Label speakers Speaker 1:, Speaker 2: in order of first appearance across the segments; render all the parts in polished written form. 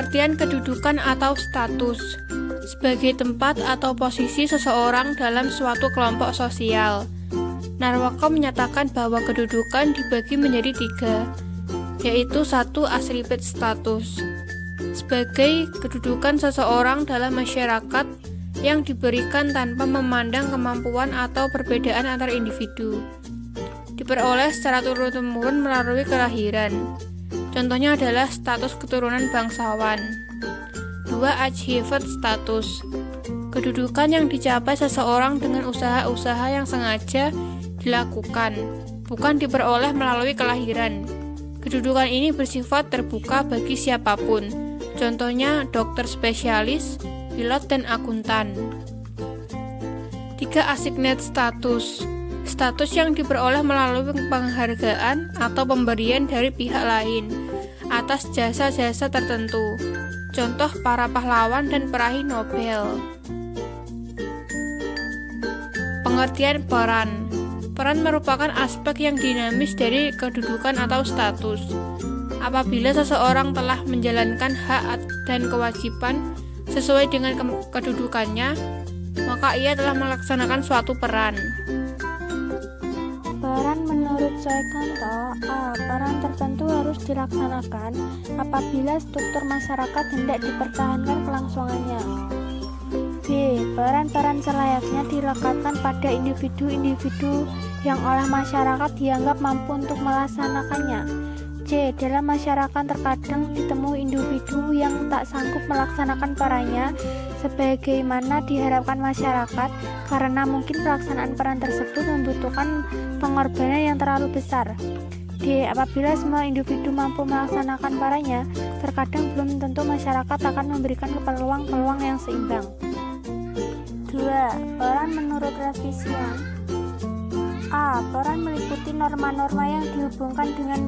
Speaker 1: Pengertian kedudukan atau status sebagai tempat atau posisi seseorang dalam suatu kelompok sosial. Narwaka menyatakan bahwa kedudukan dibagi menjadi 3, yaitu 1. Attribute status sebagai kedudukan seseorang dalam masyarakat yang diberikan tanpa memandang kemampuan atau perbedaan antar individu. Diperoleh secara turun-temurun melalui kelahiran. Contohnya adalah status keturunan bangsawan. 2. Achieved status kedudukan yang dicapai seseorang dengan usaha-usaha yang sengaja dilakukan, bukan diperoleh melalui kelahiran. Kedudukan ini bersifat terbuka bagi siapapun. Contohnya dokter spesialis, pilot, dan akuntan. 3. Assigned status yang diperoleh melalui penghargaan atau pemberian dari pihak lain atas jasa-jasa tertentu. Contoh para pahlawan dan peraih Nobel. Pengertian peran. Peran merupakan aspek yang dinamis dari kedudukan atau status. Apabila seseorang telah menjalankan hak dan kewajiban sesuai dengan kedudukannya, maka ia telah melaksanakan suatu peran.
Speaker 2: Peran menurut Soekanto, A. Peran tertentu harus dilaksanakan apabila struktur masyarakat hendak dipertahankan kelangsungannya. B. Peran-peran selayaknya dilekatkan pada individu-individu yang oleh masyarakat dianggap mampu untuk melaksanakannya. C. Dalam masyarakat terkadang ditemui individu yang tak sanggup melaksanakan perannya sebagaimana diharapkan masyarakat karena mungkin pelaksanaan peran tersebut membutuhkan pengorbanan yang terlalu besar. D. Apabila semua individu mampu melaksanakan perannya, terkadang belum tentu masyarakat akan memberikan peluang-peluang yang seimbang. 2. Peran menurut Revision. A. Peran meliputi norma-norma yang dihubungkan dengan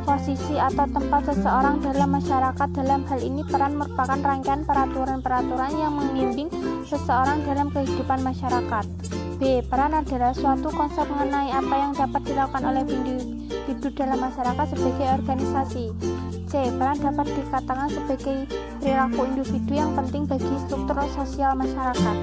Speaker 2: posisi atau tempat seseorang dalam masyarakat. Dalam hal ini, peran merupakan rangkaian peraturan-peraturan yang membimbing seseorang dalam kehidupan masyarakat. B. Peran adalah suatu konsep mengenai apa yang dapat dilakukan oleh individu dalam masyarakat sebagai organisasi. C. Peran dapat dikatakan sebagai perilaku individu yang penting bagi struktur sosial masyarakat.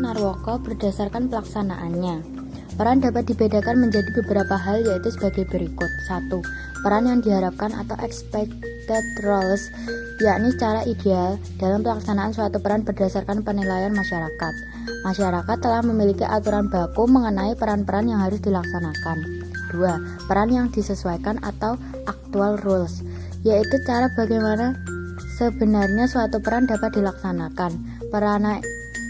Speaker 3: Narwaka berdasarkan pelaksanaannya. Peran dapat dibedakan menjadi beberapa hal, yaitu sebagai berikut. 1. Peran yang diharapkan atau expected roles, yakni secara ideal dalam pelaksanaan suatu peran berdasarkan penilaian masyarakat. Masyarakat telah memiliki aturan baku mengenai peran-peran yang harus dilaksanakan. 2. Peran yang disesuaikan atau actual rules, yaitu cara bagaimana sebenarnya suatu peran dapat dilaksanakan.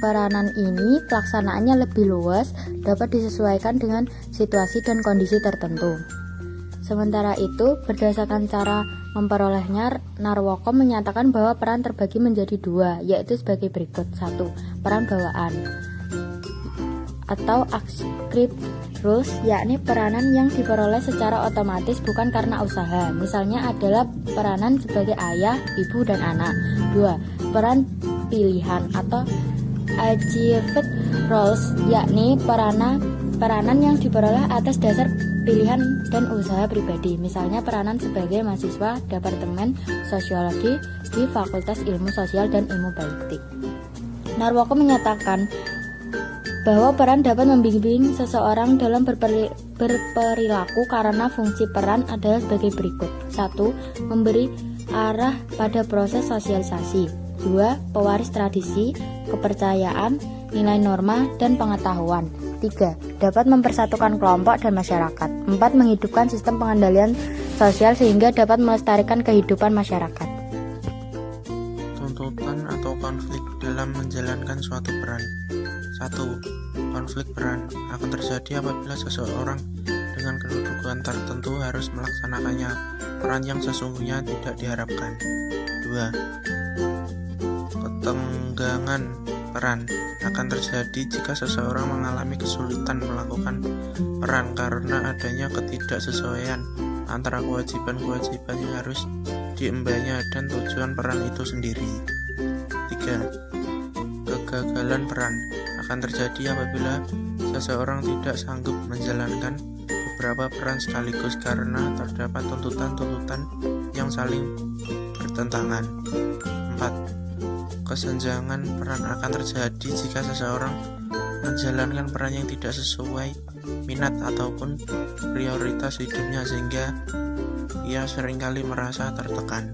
Speaker 3: Peranan ini pelaksanaannya lebih luas, dapat disesuaikan dengan situasi dan kondisi tertentu. Sementara itu, berdasarkan cara memperolehnya, Narwaka menyatakan bahwa peran terbagi menjadi 2, yaitu sebagai berikut. 1. Peran bawaan atau ascript rules, yakni peranan yang diperoleh secara otomatis bukan karena usaha. Misalnya adalah peranan sebagai ayah, ibu, dan anak. 2. Peran pilihan atau achieved roles, yakni peranan yang diperoleh atas dasar pilihan dan usaha pribadi. Misalnya peranan sebagai mahasiswa Departemen Sosiologi di Fakultas Ilmu Sosial dan Ilmu Politik. Narwaka menyatakan bahwa peran dapat membimbing seseorang dalam berperilaku karena fungsi peran adalah sebagai berikut. 1. Memberi arah pada proses sosialisasi. 2. Pewaris tradisi, kepercayaan, nilai norma, dan pengetahuan. 3. Dapat mempersatukan kelompok dan masyarakat. 4. Menghidupkan sistem pengendalian sosial sehingga dapat melestarikan kehidupan masyarakat.
Speaker 4: Tuntutan atau konflik dalam menjalankan suatu peran. 1. Konflik peran akan terjadi apabila seseorang dengan kedudukan tertentu harus melaksanakannya peran yang sesungguhnya tidak diharapkan. 2. Ketenggangan peran akan terjadi jika seseorang mengalami kesulitan melakukan peran karena adanya ketidaksesuaian antara kewajiban-kewajiban yang harus diembannya dan tujuan peran itu sendiri. 3. Kegagalan peran akan terjadi apabila seseorang tidak sanggup menjalankan beberapa peran sekaligus karena terdapat tuntutan-tuntutan yang saling bertentangan. 4. Kesenjangan peran akan terjadi jika seseorang menjalankan peran yang tidak sesuai minat ataupun prioritas hidupnya sehingga ia seringkali merasa tertekan.